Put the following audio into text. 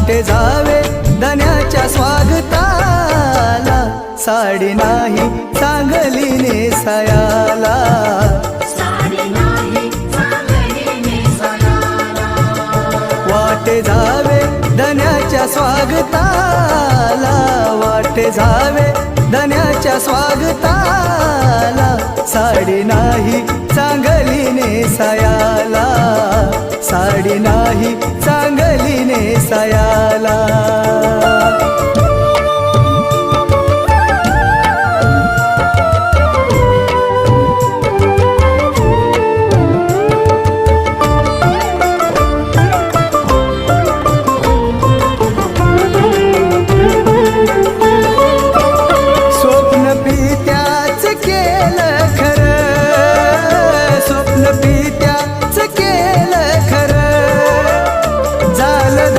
वाटे जावे धन्याच्या स्वागताला, साडी नाही चांगली नेसायाला, वाटे जावे धन्याच्या स्वागताला, वाटे जावे धन्याच्या स्वागताला, साडी नाही चांगली नेसायाला, साडी नाही चांगली नेसायाला.